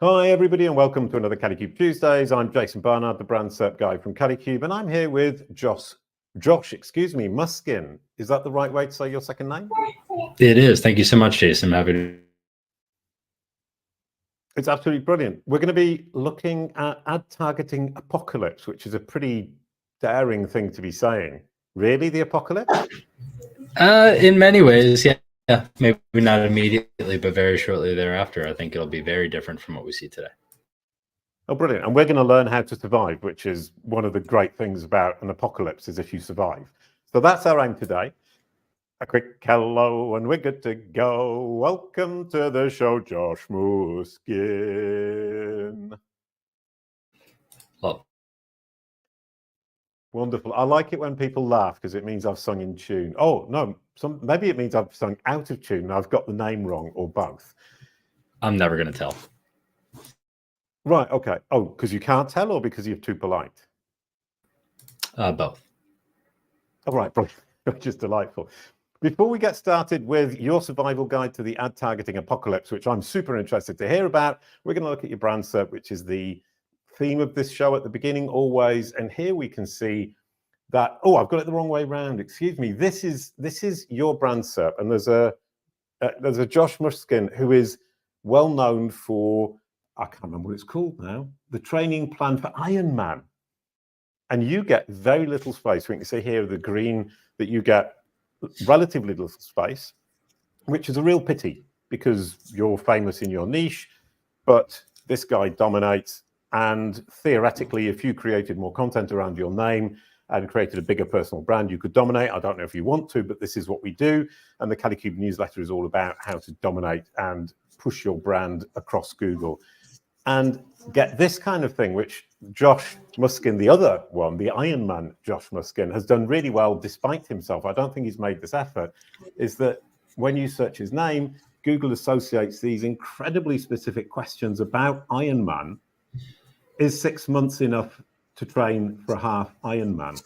Hi everybody and welcome to another Kalicube Tuesdays. I'm Jason Barnard, the brand SERP guy from Kalicube, and I'm here with Josh, Muskin. Is that the right way to say your second name? It is. Thank you so much, Jason. It's absolutely brilliant. We're going to be looking at ad targeting apocalypse, which is a pretty daring thing to be saying. Really, the apocalypse? In many ways, yeah. Maybe not immediately, but very shortly thereafter. I think it'll be very different from what we see today. Oh, brilliant. And we're going to learn how to survive, which is one of the great things about an apocalypse, is if you survive. So that's our aim today. A quick hello and we're good to go. Welcome to the show, Josh Muskin. Well, wonderful. I like it when people laugh because it means I've sung in tune. Oh, no, maybe it means I've sung out of tune and I've got the name wrong, or both. I'm never going to tell. Right, okay. Oh, because you can't tell or because you're too polite? Both. All right, brilliant. Which is delightful. Before we get started with your survival guide to the ad targeting apocalypse, which I'm super interested to hear about, we're going to look at your brand SERP, which is the theme of this show at the beginning always. And here we can see that, oh, I've got it the wrong way around. Excuse me. This is your brand SERP. And there's a Josh Muskin who is well known for, I can't remember what it's called now, the training plan for Iron Man. And you get very little space. We can see here the green that you get relatively little space, which is a real pity because you're famous in your niche, but this guy dominates. And theoretically, if you created more content around your name and created a bigger personal brand, you could dominate. I don't know if you want to, but this is what we do. And the Kalicube newsletter is all about how to dominate and push your brand across Google and get this kind of thing, which Josh Muskin, the other one, the Iron Man Josh Muskin, has done really well despite himself. I don't think he's made this effort, is that when you search his name, Google associates these incredibly specific questions about Iron Man. Is 6 months enough to train for a half Ironman?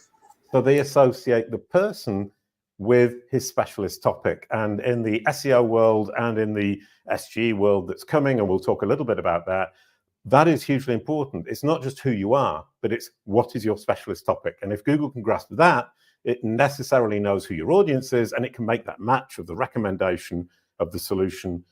So they associate the person with his specialist topic. And in the SEO world and in the SGE world that's coming, and we'll talk a little bit about that, that is hugely important. It's not just who you are, but it's what is your specialist topic. And if Google can grasp that, it necessarily knows who your audience is, and it can make that match of the recommendation of the solution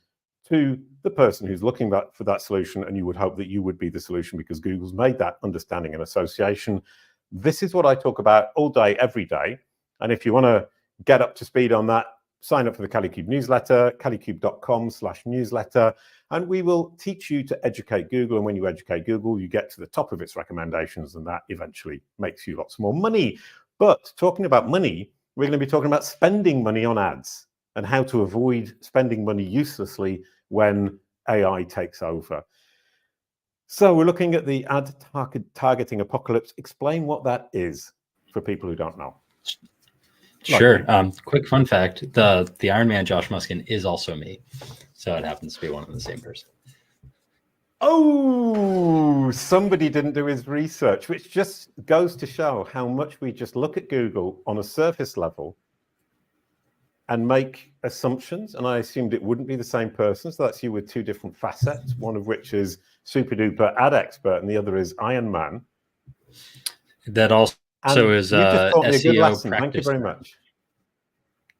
to the person who's looking for that solution, and you would hope that you would be the solution because Google's made that understanding and association. This is what I talk about all day, every day. And if you want to get up to speed on that, sign up for the Kalicube newsletter, kalicube.com/newsletter, and we will teach you to educate Google. And when you educate Google, you get to the top of its recommendations, and that eventually makes you lots more money. But talking about money, we're going to be talking about spending money on ads and how to avoid spending money uselessly when AI takes over. So we're looking at the ad targeting apocalypse. Explain what that is for people who don't know. Sure. Quick fun fact, the Iron Man Josh Muskin is also me. So it happens to be one and the same person. Oh, somebody didn't do his research, which just goes to show how much we just look at Google on a surface level and make assumptions, and I assumed it wouldn't be the same person. So that's you with two different facets, one of which is super duper ad expert, and the other is Iron Man. That also is you just taught me a good SEO lesson. practice. Thank you very much.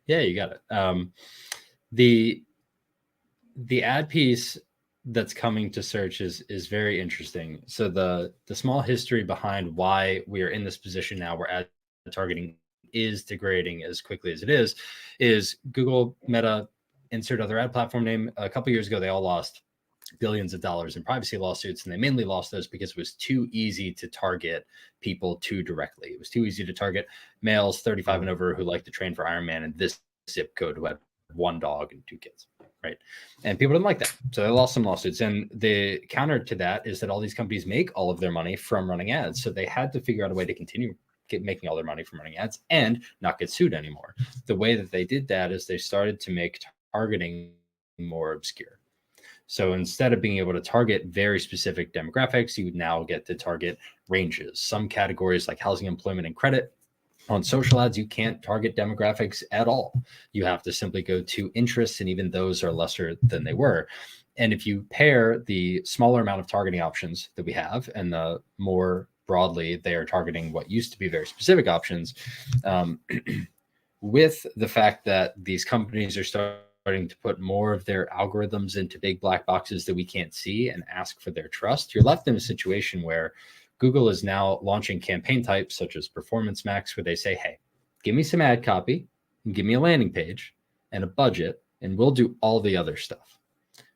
Yeah, you got it. The ad piece that's coming to search is very interesting. So the small history behind why we are in this position now where ad targeting is degrading as quickly as it is Google, Meta, insert other ad platform name. A couple years ago, they all lost billions of dollars in privacy lawsuits, and they mainly lost those because it was too easy to target people too directly. It was too easy to target males 35 and over who like to train for Ironman in this zip code who had one dog and two kids, right? And people didn't like that. So they lost some lawsuits. And the counter to that is that all these companies make all of their money from running ads. So they had to figure out a way to continue making all their money from running ads and not get sued anymore. The way that they did that is they started to make targeting more obscure. So instead of being able to target very specific demographics, you would now get to target ranges. Some categories like housing, employment, and credit. On social ads, you can't target demographics at all. You have to simply go to interests, and even those are lesser than they were. And if you pair the smaller amount of targeting options that we have and the more broadly they are targeting what used to be very specific options, with the fact that these companies are starting to put more of their algorithms into big black boxes that we can't see and ask for their trust, you're left in a situation where Google is now launching campaign types such as Performance Max, where they say, hey, give me some ad copy and give me a landing page and a budget, and we'll do all the other stuff,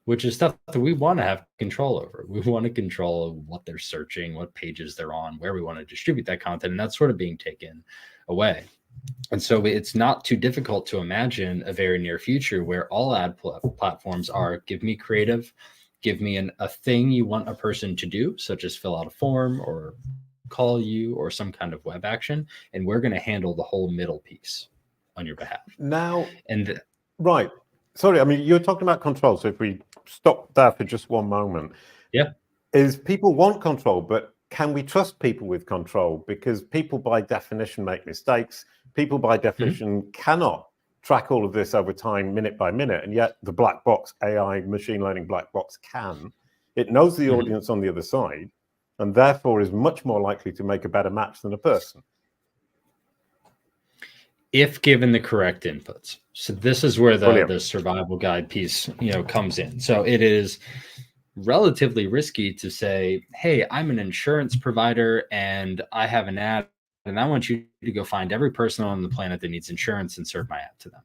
which is stuff that we want to have control over. We want to control what they're searching, what pages they're on, where we want to distribute that content, and that's sort of being taken away. And so it's not too difficult to imagine a very near future where all ad platforms are, give me creative, give me a thing you want a person to do, such as fill out a form or call you or some kind of web action, and we're going to handle the whole middle piece on your behalf. Now, right. Sorry, I mean, you're talking about control. So if we stop there for just one moment. Yeah. Is people want control, but can we trust people with control? Because people by definition make mistakes. People by definition cannot track all of this over time, minute by minute. And yet the black box AI, machine learning black box can. It knows the audience on the other side and therefore is much more likely to make a better match than a person. If given the correct inputs. So this is where the survival guide piece, comes in. So it is relatively risky to say, hey, I'm an insurance provider and I have an ad and I want you to go find every person on the planet that needs insurance and serve my ad to them.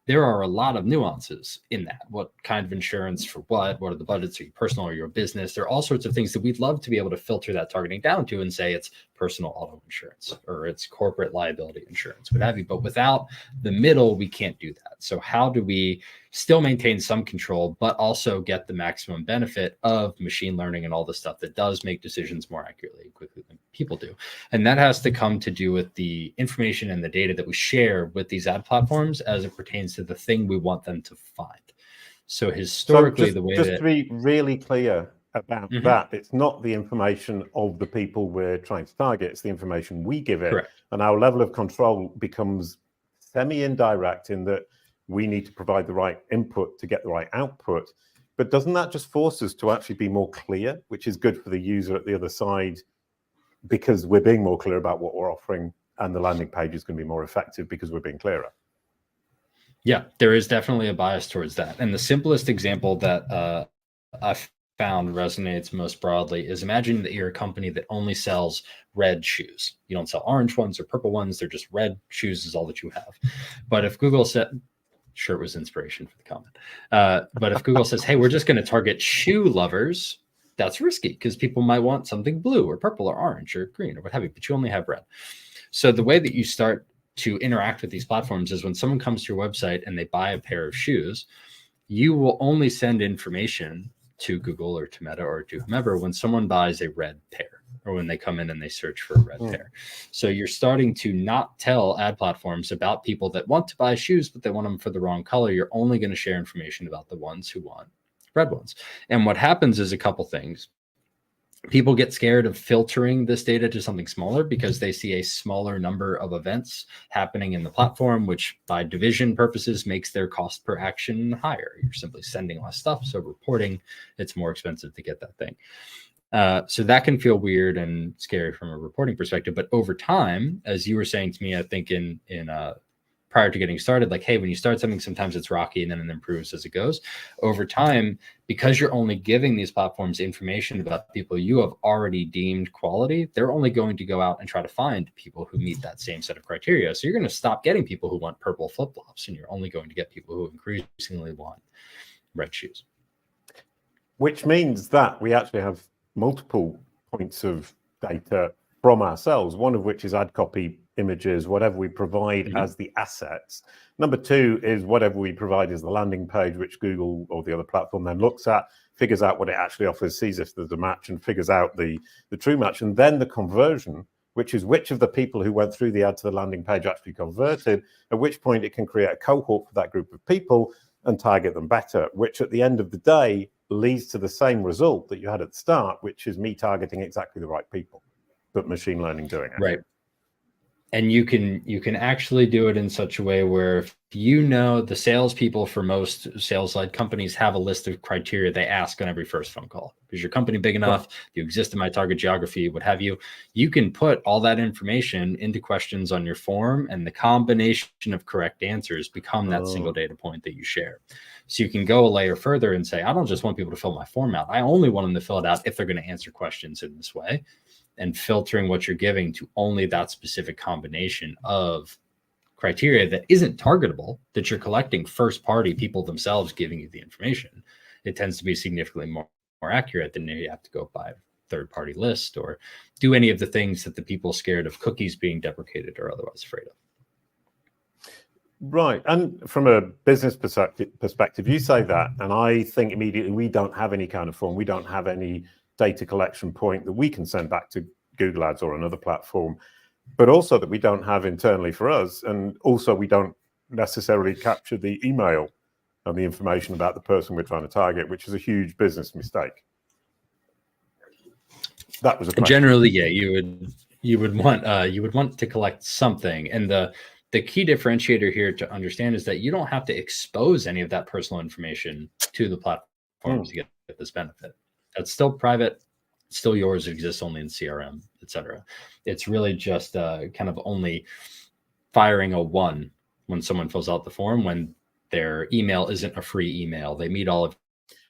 There are a lot of nuances in that. What kind of insurance for what? What are the budgets? Are you personal or your business? There are all sorts of things that we'd love to be able to filter that targeting down to and say it's personal auto insurance or it's corporate liability insurance, what have you. But without the middle, we can't do that. So how do we still maintain some control, but also get the maximum benefit of machine learning and all the stuff that does make decisions more accurately and quickly than people do? And that has to come to do with the information and the data that we share with these ad platforms as it pertains to the thing we want them to find. So historically, to be really clear about that, it's not the information of the people we're trying to target, it's the information we give it. Correct. And our level of control becomes semi-indirect in that we need to provide the right input to get the right output. But doesn't that just force us to actually be more clear, which is good for the user at the other side, because we're being more clear about what we're offering, and the landing page is going to be more effective because we're being clearer? Yeah, there is definitely a bias towards that. And the simplest example that I've found resonates most broadly is, imagine that you're a company that only sells red shoes. You don't sell orange ones or purple ones. They're just red shoes is all that you have. But if Google said, sure, it was inspiration for the comment. But if Google says, hey, we're just going to target shoe lovers, that's risky because people might want something blue or purple or orange or green or what have you, but you only have red. So the way that you start to interact with these platforms is when someone comes to your website and they buy a pair of shoes, you will only send information to Google or to Meta or to whomever when someone buys a red pair or when they come in and they search for a red pair. So you're starting to not tell ad platforms about people that want to buy shoes, but they want them for the wrong color. You're only going to share information about the ones who want red ones. And what happens is a couple things. People get scared of filtering this data to something smaller because they see a smaller number of events happening in the platform, which by division purposes makes their cost per action higher. You're simply sending less stuff. So reporting, it's more expensive to get that thing. So that can feel weird and scary from a reporting perspective. But over time, as you were saying to me, I think in prior to getting started, like, hey, when you start something, sometimes it's rocky and then it improves as it goes. Over time, because you're only giving these platforms information about people you have already deemed quality, they're only going to go out and try to find people who meet that same set of criteria. So you're going to stop getting people who want purple flip-flops, and you're only going to get people who increasingly want red shoes. Which means that we actually have multiple points of data from ourselves, one of which is ad copy, images, whatever we provide as the assets. Number two is whatever we provide as the landing page, which Google or the other platform then looks at, figures out what it actually offers, sees if there's a match, and figures out the true match. And then the conversion, which is which of the people who went through the ad to the landing page actually converted, at which point it can create a cohort for that group of people and target them better, which at the end of the day leads to the same result that you had at the start, which is me targeting exactly the right people, but machine learning doing it. Right. And you can actually do it in such a way where, if you know, the salespeople for most sales-led companies have a list of criteria they ask on every first phone call. Is your company big enough? You exist in my target geography, what have you? You can put all that information into questions on your form, and the combination of correct answers become that single data point that you share. So you can go a layer further and say, I don't just want people to fill my form out. I only want them to fill it out if they're going to answer questions in this way, and filtering what you're giving to only that specific combination of criteria that isn't targetable, that you're collecting first party people themselves giving you the information. It tends to be significantly more accurate than you have to go by third party list or do any of the things that the people scared of cookies being deprecated or otherwise afraid of. Right. And from a business perspective, you say that, and I think immediately we don't have any kind of form. We don't have any data collection point that we can send back to Google Ads or another platform, but also that we don't have internally for us. And also we don't necessarily capture the email and the information about the person we're trying to target, which is a huge business mistake. That was a question. Generally, yeah, you would want to collect something. And the key differentiator here to understand is that you don't have to expose any of that personal information to the platforms to get this benefit. That's still private, still yours. It exists only in CRM, etc. It's really just kind of only firing a 1 when someone fills out the form, when their email isn't a free email. They meet all of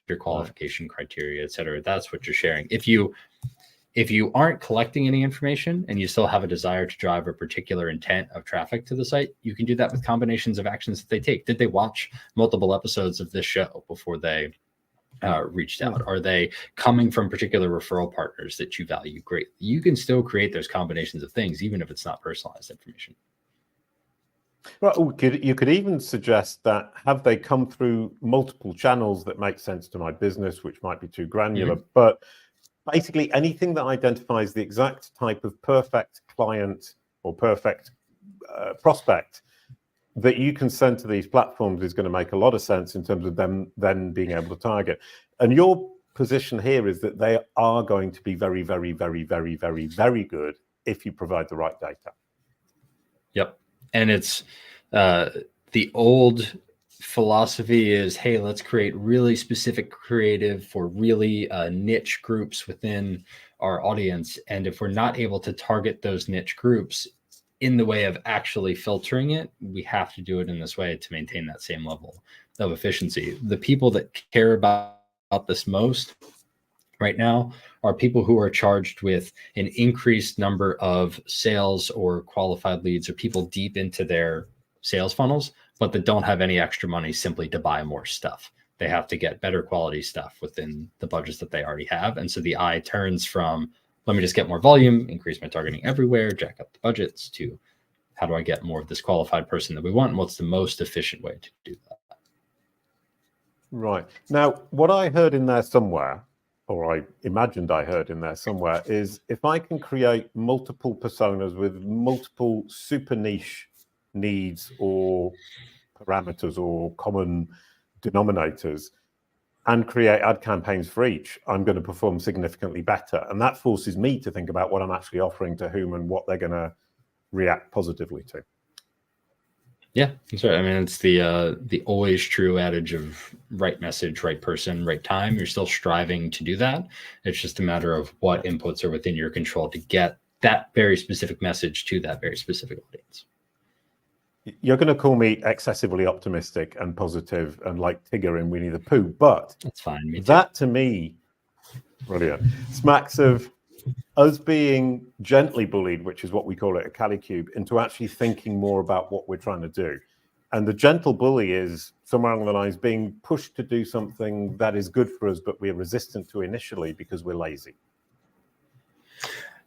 your qualification criteria, etc. That's what you're sharing. If you aren't collecting any information and you still have a desire to drive a particular intent of traffic to the site, you can do that with combinations of actions that they take. Did they watch multiple episodes of this show before they reached out? Are they coming from particular referral partners that you value greatly? You can still create those combinations of things, even if it's not personalized information. Well, you could even suggest that, have they come through multiple channels that make sense to my business, which might be too granular, but basically anything that identifies the exact type of perfect client or perfect prospect that you can send to these platforms is going to make a lot of sense in terms of them then being able to target. And your position here is that they are going to be very, very, very, very, very, very good if you provide the right data. Yep. And it's the old philosophy is, hey, let's create really specific creative for really niche groups within our audience. And if we're not able to target those niche groups in the way of actually filtering it, we have to do it in this way to maintain that same level of efficiency. The people that care about this most right now are people who are charged with an increased number of sales or qualified leads, or people deep into their sales funnels, but that don't have any extra money simply to buy more stuff. They have to get better quality stuff within the budgets that they already have. And so the eye turns from, let me just get more volume, increase my targeting everywhere, jack up the budgets, to how do I get more of this qualified person that we want? And what's the most efficient way to do that? Right. Now, what I heard in there somewhere, or I imagined I heard in there somewhere, is if I can create multiple personas with multiple super niche needs or parameters or common denominators, and create ad campaigns for each, I'm going to perform significantly better. And that forces me to think about what I'm actually offering to whom and what they're going to react positively to. Yeah, that's right. I mean, it's the always true adage of right message, right person, right time. You're still striving to do that. It's just a matter of what inputs are within your control to get that very specific message to that very specific audience. You're going to call me excessively optimistic and positive and like Tigger in Winnie the Pooh, but that's fine. Me too. That to me, brilliant, smacks of us being gently bullied, which is what we call it at Kalicube, into actually thinking more about what we're trying to do. And the gentle bully is somewhere along the lines being pushed to do something that is good for us, but we're resistant to initially because we're lazy.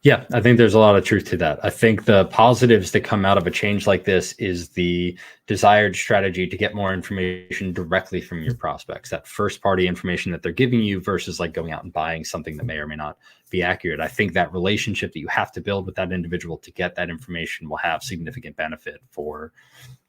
Yeah, I think there's a lot of truth to that. I think the positives that come out of a change like this is the desired strategy to get more information directly from your prospects, that first party information that they're giving you versus like going out and buying something that may or may not be accurate. I think that relationship that you have to build with that individual to get that information will have significant benefit for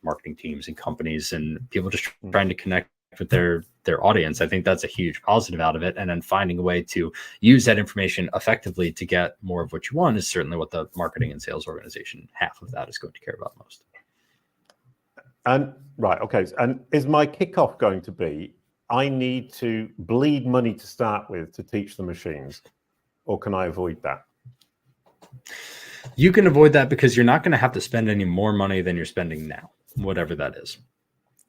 marketing teams and companies and people just trying to connect with their audience. I think that's a huge positive out of it. And then finding a way to use that information effectively to get more of what you want is certainly what the marketing and sales organization, half of that, is going to care about most. And right, okay. And is my kickoff going to be, I need to bleed money to start with to teach the machines, or can I avoid that? You can avoid that because you're not going to have to spend any more money than you're spending now, whatever that is.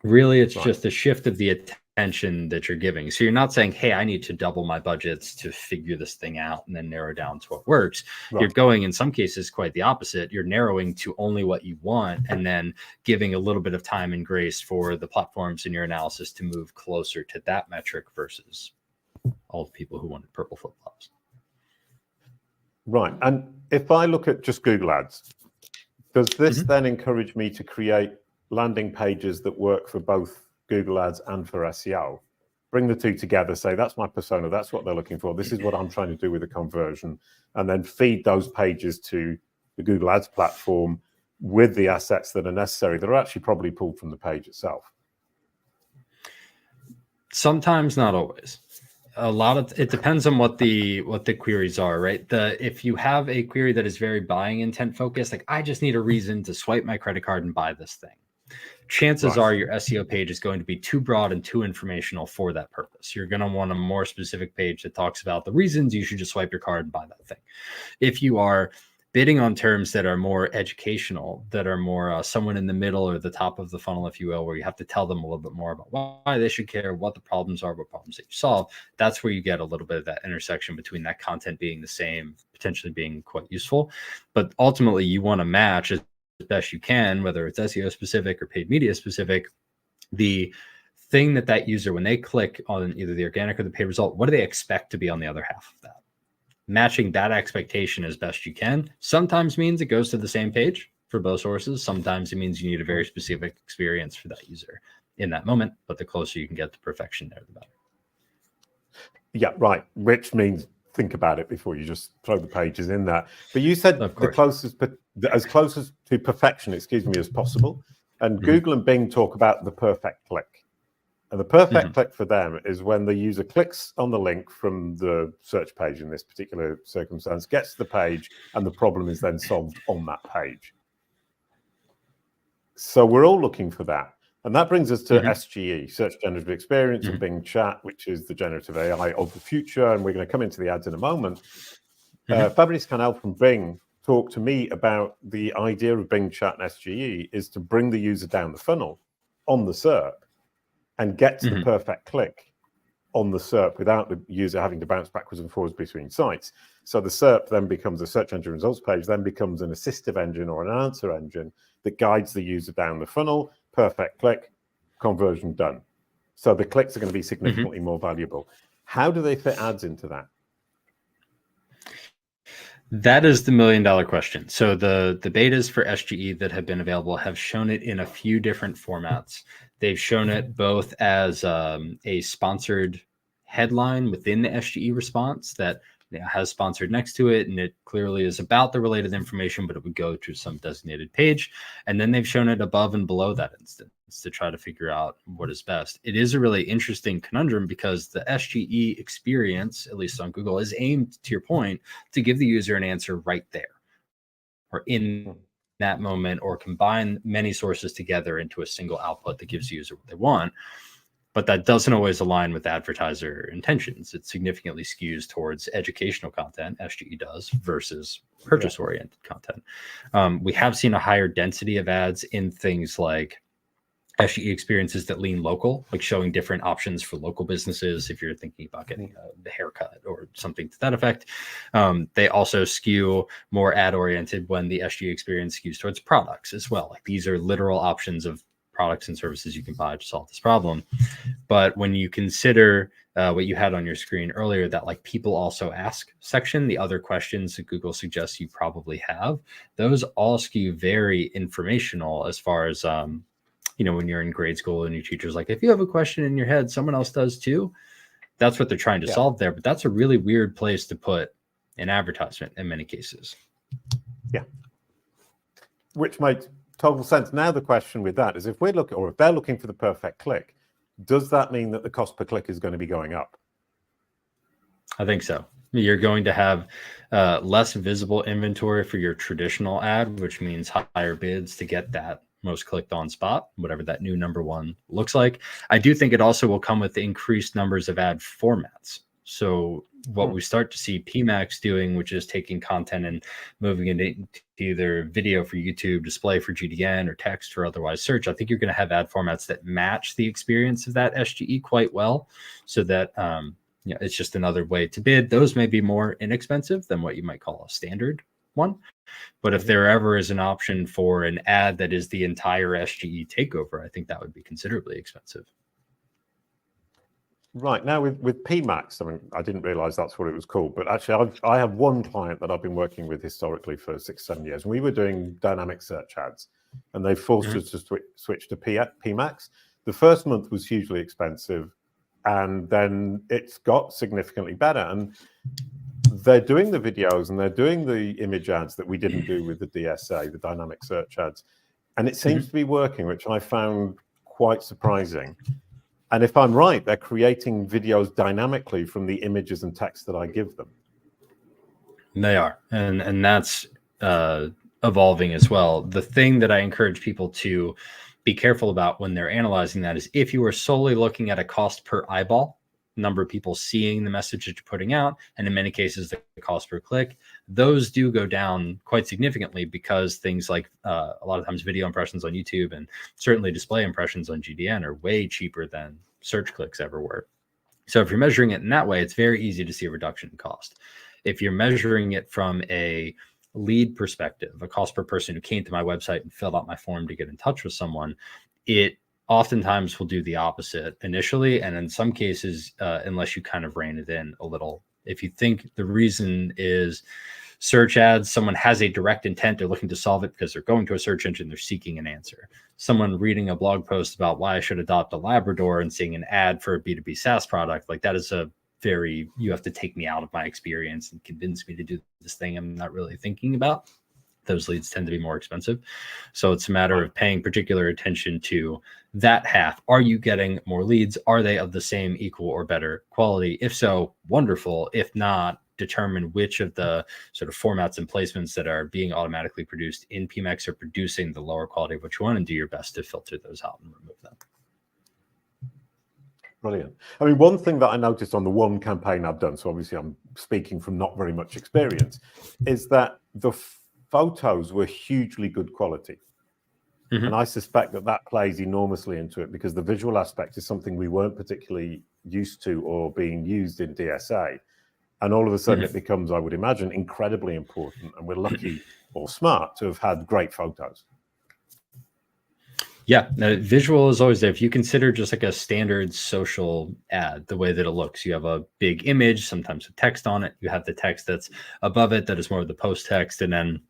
Really, it's just a shift of the attention that you're giving. So you're not saying, hey, I need to double my budgets to figure this thing out and then narrow down to what works. Right. You're going, in some cases, quite the opposite. You're narrowing to only what you want and then giving a little bit of time and grace for the platforms in your analysis to move closer to that metric versus all the people who wanted purple flip-flops. Right. And if I look at just Google Ads, does this then encourage me to create landing pages that work for both Google Ads and for SEO? Bring the two together, say, that's my persona, that's what they're looking for, this is what I'm trying to do with the conversion, and then feed those pages to the Google Ads platform with the assets that are necessary, that are actually probably pulled from the page itself. Sometimes, not always. A lot of it depends on what the queries are, right? If you have a query that is very buying intent focused, like I just need a reason to swipe my credit card and buy this thing, chances are your SEO page is going to be too broad and too informational for that purpose. You're going to want a more specific page that talks about the reasons you should just swipe your card and buy that thing. If you are bidding on terms that are more educational, that are more someone in the middle or the top of the funnel, if you will, where you have to tell them a little bit more about why they should care, what the problems are, what problems that you solve, that's where you get a little bit of that intersection between that content being the same, potentially being quite useful. But ultimately, you want to match as best you can, whether it's SEO specific or paid media specific, the thing that user, when they click on either the organic or the paid result, what do they expect to be on the other half of that? Matching that expectation as best you can sometimes means it goes to the same page for both sources. Sometimes it means you need a very specific experience for that user in that moment, but the closer you can get to perfection there, the better. Yeah, right. Which means think about it before you just throw the pages in there. But you said as close as to perfection, as possible. And Google and Bing talk about the perfect click. And the perfect click for them is when the user clicks on the link from the search page in this particular circumstance, gets to the page, and the problem is then solved on that page. So we're all looking for that. And that brings us to SGE, Search Generative Experience, and Bing Chat, which is the generative AI of the future. And we're going to come into the ads in a moment. Fabrice Canel from Bing talked to me about the idea of Bing Chat and SGE is to bring the user down the funnel on the SERP and get to the perfect click on the SERP without the user having to bounce backwards and forwards between sites. So the SERP then becomes a search engine results page, then becomes an assistive engine or an answer engine that guides the user down the funnel, perfect click, conversion done. So the clicks are going to be significantly more valuable. How do they fit ads into that? That is the $1 million question. So the betas for SGE that have been available have shown it in a few different formats. They've shown it both as a sponsored headline within the SGE response that has sponsored next to it, and it clearly is about the related information, but it would go to some designated page. And then they've shown it above and below that instance to try to figure out what is best. It is a really interesting conundrum because the SGE experience, at least on Google, is aimed, to your point, to give the user an answer right there or in that moment, or combine many sources together into a single output that gives the user what they want. But that doesn't always align with advertiser intentions. It significantly skews towards educational content, SGE does, versus purchase-oriented content. We have seen a higher density of ads in things like SGE experiences that lean local, like showing different options for local businesses if you're thinking about getting a haircut or something to that effect. They also skew more ad-oriented when the SGE experience skews towards products as well. Like these are literal options of products and services you can buy to solve this problem. But when you consider what you had on your screen earlier, that like people also ask section, the other questions that Google suggests you probably have, those all skew very informational as far as, when you're in grade school and your teacher's like, if you have a question in your head, someone else does too. That's what they're trying to solve there. But that's a really weird place to put an advertisement in many cases. Yeah. Which makes total sense. Now the question with that is if we're looking, or if they're looking for the perfect click, does that mean that the cost per click is going to be going up? I think so. You're going to have less visible inventory for your traditional ad, which means higher bids to get that most clicked on spot, whatever that new number one looks like. I do think it also will come with increased numbers of ad formats. So what we start to see Pmax doing, which is taking content and moving it into either video for YouTube, display for GDN, or text or otherwise search, I think you're going to have ad formats that match the experience of that SGE quite well, so that it's just another way to bid. Those may be more inexpensive than what you might call a standard one. But if there ever is an option for an ad that is the entire SGE takeover, I think that would be considerably expensive. Right. Now with Pmax, I mean, I didn't realize that's what it was called, but actually I have one client that I've been working with historically for 6-7 years, and we were doing dynamic search ads, and they forced us to switch to Pmax. The first month was hugely expensive, and then it's got significantly better. And they're doing the videos and they're doing the image ads that we didn't do with the DSA, the dynamic search ads. And it seems to be working, which I found quite surprising. And if I'm right, they're creating videos dynamically from the images and text that I give them. They are. And that's evolving as well. The thing that I encourage people to be careful about when they're analyzing that is if you are solely looking at a cost per eyeball, number of people seeing the message that you're putting out, and in many cases the cost per click, those do go down quite significantly, because things like a lot of times video impressions on YouTube and certainly display impressions on GDN are way cheaper than search clicks ever were. So if you're measuring it in that way, it's very easy to see a reduction in cost. If you're measuring it from a lead perspective, a cost per person who came to my website and filled out my form to get in touch with someone, it oftentimes will do the opposite initially. And in some cases, unless you kind of rein it in a little, if you think the reason is search ads, someone has a direct intent, they're looking to solve it because they're going to a search engine, they're seeking an answer. Someone reading a blog post about why I should adopt a Labrador and seeing an ad for a B2B SaaS product, like that is you have to take me out of my experience and convince me to do this thing I'm not really thinking about. Those leads tend to be more expensive. So it's a matter of paying particular attention to that half. Are you getting more leads? Are they of the same, equal, or better quality? If so, wonderful. If not, determine which of the sort of formats and placements that are being automatically produced in Pmax are producing the lower quality of what you want, and do your best to filter those out and remove them. Brilliant. I mean, one thing that I noticed on the one campaign I've done, so obviously I'm speaking from not very much experience, is that the photos were hugely good quality. And I suspect that that plays enormously into it, because the visual aspect is something we weren't particularly used to or being used in DSA. And all of a sudden it becomes, I would imagine, incredibly important. And we're lucky or smart to have had great photos. Yeah, visual is always there. If you consider just like a standard social ad, the way that it looks, you have a big image, sometimes with text on it. You have the text that's above it that is more of the post text, and then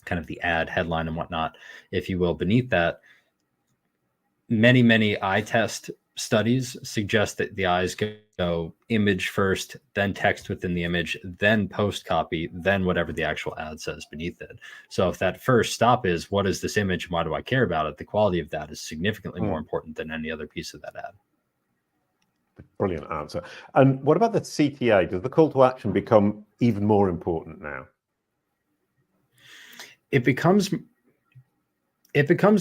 kind of the ad headline and whatnot, if you will, beneath that. Many eye test studies suggest that the eyes go image first, then text within the image, then post copy, then whatever the actual ad says beneath it. So if that first stop is, what is this image and why do I care about it? The quality of that is significantly more important than any other piece of that ad. Brilliant answer. And what about the CTA? Does the call to action become even more important now? It becomes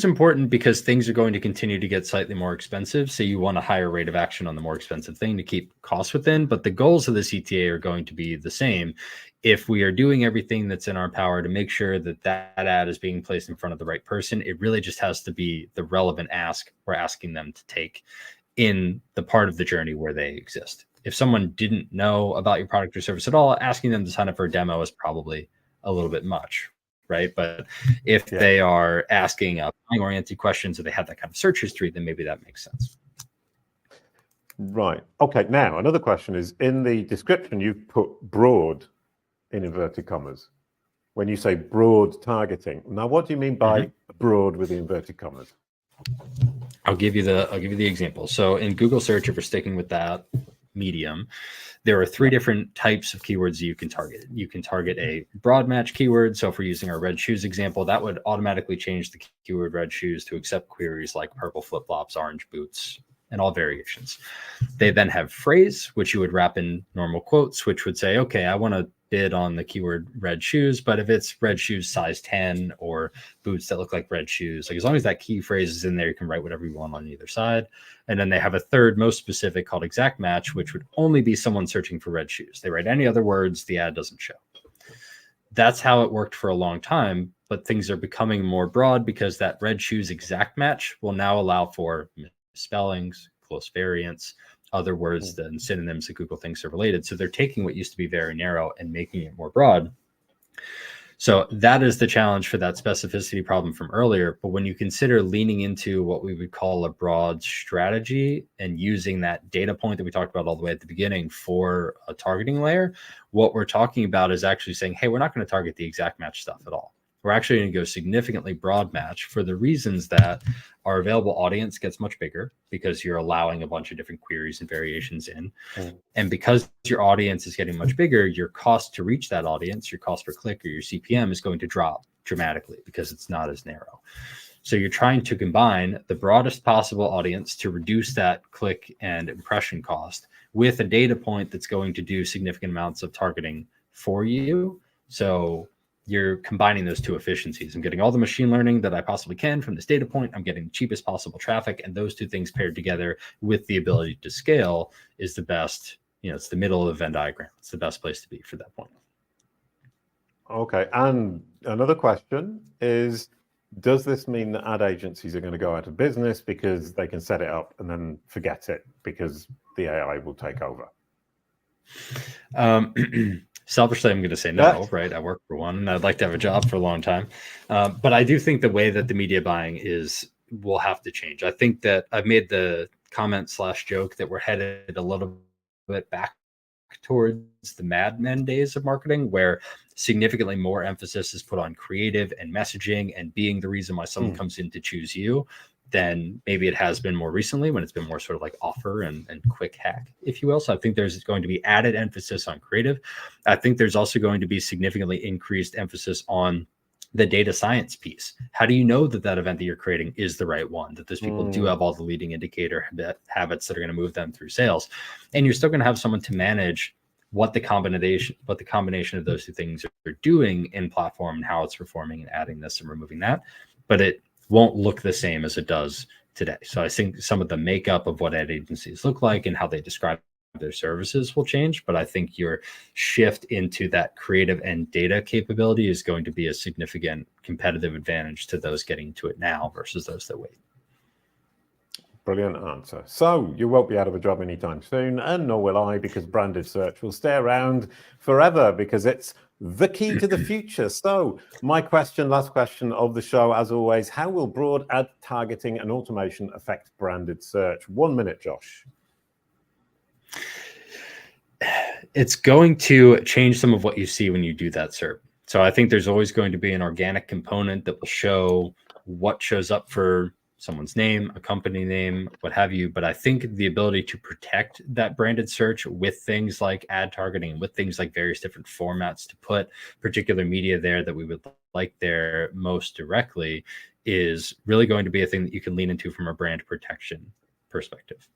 important because things are going to continue to get slightly more expensive. So you want a higher rate of action on the more expensive thing to keep costs within. But the goals of the CTA are going to be the same. If we are doing everything that's in our power to make sure that that ad is being placed in front of the right person, it really just has to be the relevant ask we're asking them to take in the part of the journey where they exist. If someone didn't know about your product or service at all, asking them to sign up for a demo is probably a little bit much. Right. But if they are asking buying oriented questions, or they have that kind of search history, then maybe that makes sense. Right. Okay. Now, another question is, in the description, you've put broad in inverted commas. When you say broad targeting, now what do you mean by broad with the inverted commas? I'll give you the example. So in Google search, if we're sticking with that medium, there are 3 different types of keywords you can target. You can target a broad match keyword. So if we're using our red shoes example, that would automatically change the keyword red shoes to accept queries like purple flip-flops, orange boots, and all variations. They then have phrase, which you would wrap in normal quotes, which would say, okay, I want to bid on the keyword red shoes, but if it's red shoes size 10 or boots that look like red shoes, like as long as that key phrase is in there, you can write whatever you want on either side. And then they have a third, most specific, called exact match, which would only be someone searching for red shoes. They write any other words, the ad doesn't show. That's how it worked for a long time, but things are becoming more broad because that red shoes exact match will now allow for misspellings, close variants, other words and synonyms that Google thinks are related. So they're taking what used to be very narrow and making it more broad. So that is the challenge for that specificity problem from earlier. But when you consider leaning into what we would call a broad strategy and using that data point that we talked about all the way at the beginning for a targeting layer, what we're talking about is actually saying, hey, we're not going to target the exact match stuff at all. We're actually going to go significantly broad match for the reasons that our available audience gets much bigger because you're allowing a bunch of different queries and variations in. And because your audience is getting much bigger, your cost to reach that audience, your cost per click or your CPM is going to drop dramatically because it's not as narrow. So you're trying to combine the broadest possible audience to reduce that click and impression cost with a data point that's going to do significant amounts of targeting for you. So you're combining those two efficiencies. I'm getting all the machine learning that I possibly can from this data point. I'm getting the cheapest possible traffic. And those two things paired together with the ability to scale is the best, it's the middle of the Venn diagram. It's the best place to be for that point. Okay. And another question is, does this mean that ad agencies are going to go out of business because they can set it up and then forget it because the AI will take over? Selfishly, I'm going to say no, right? I work for one and I'd like to have a job for a long time. But I do think the way that the media buying will have to change. I think that I've made the comment/joke that we're headed a little bit back towards the Mad Men days of marketing, where significantly more emphasis is put on creative and messaging and being the reason why someone comes in to choose you than maybe it has been more recently when it's been more sort of like offer and quick hack, if you will. So I think there's going to be added emphasis on creative. I think there's also going to be significantly increased emphasis on the data science piece. How do you know that that event that you're creating is the right one, that those people do have all the leading indicator habits that are going to move them through sales? And you're still going to have someone to manage what the combination of those two things are doing in platform and how it's performing and adding this and removing that. But it won't look the same as it does today. So I think some of the makeup of what ad agencies look like and how they describe their services will change, but I think your shift into that creative and data capability is going to be a significant competitive advantage to those getting to it now versus those that wait. Brilliant answer. So you won't be out of a job anytime soon, and nor will I, because branded search will stay around forever because it's the key to the future. So my last question of the show, as always, how will broad ad targeting and automation affect branded search? 1 minute, Josh. It's going to change some of what you see when you do that SERP. So I think there's always going to be an organic component that will show what shows up for someone's name, a company name, what have you. But I think the ability to protect that branded search with things like ad targeting, with things like various different formats to put particular media there that we would like there most directly is really going to be a thing that you can lean into from a brand protection perspective.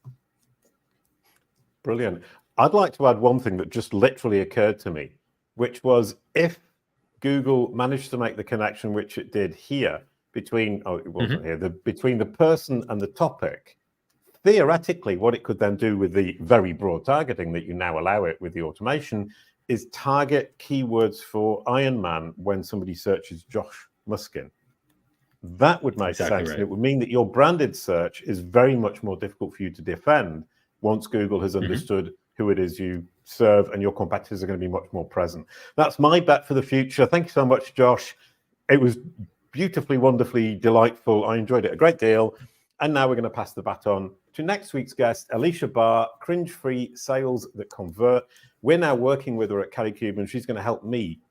Brilliant. I'd like to add one thing that just literally occurred to me, which was if Google managed to make the connection, which it did here, between between the person and the topic, theoretically, what it could then do with the very broad targeting that you now allow it with the automation is target keywords for Iron Man when somebody searches Josh Muskin. That would make sense. Right. And it would mean that your branded search is very much more difficult for you to defend once Google has understood who it is you serve, and your competitors are going to be much more present. That's my bet for the future. Thank you so much, Josh. It was beautifully, wonderfully delightful. I enjoyed it a great deal. And now we're going to pass the baton to next week's guest, Alicia Barr, cringe-free sales that convert. We're now working with her at Kalicube, and she's going to help me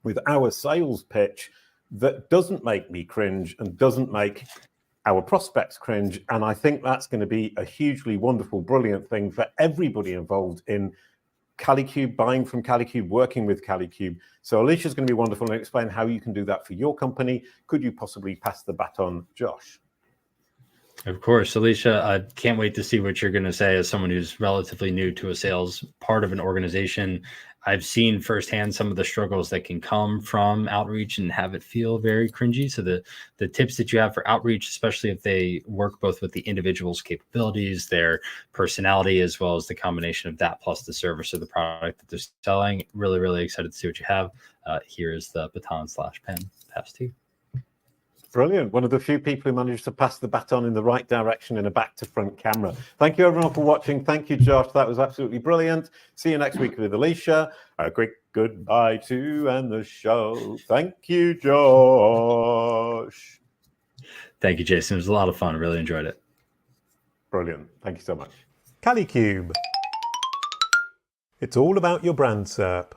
with our sales pitch that doesn't make me cringe and doesn't make our prospects cringe. And I think that's going to be a hugely wonderful, brilliant thing for everybody involved in Kalicube, buying from Kalicube, working with Kalicube. So Alicia's going to be wonderful and explain how you can do that for your company. Could you possibly pass the baton, Josh? Of course, Alicia, I can't wait to see what you're going to say as someone who's relatively new to a sales part of an organization. I've seen firsthand some of the struggles that can come from outreach and have it feel very cringy. So the tips that you have for outreach, especially if they work both with the individual's capabilities, their personality, as well as the combination of that plus the service or the product that they're selling, really, really excited to see what you have. Here is the baton/pen pass to you. Brilliant. One of the few people who managed to pass the baton in the right direction in a back to front camera. Thank you everyone for watching. Thank you, Josh. That was absolutely brilliant. See you next week with Alicia. A quick goodbye to end the show. Thank you, Josh. Thank you, Jason. It was a lot of fun. Really enjoyed it. Brilliant. Thank you so much. Kalicube. It's all about your brand SERP.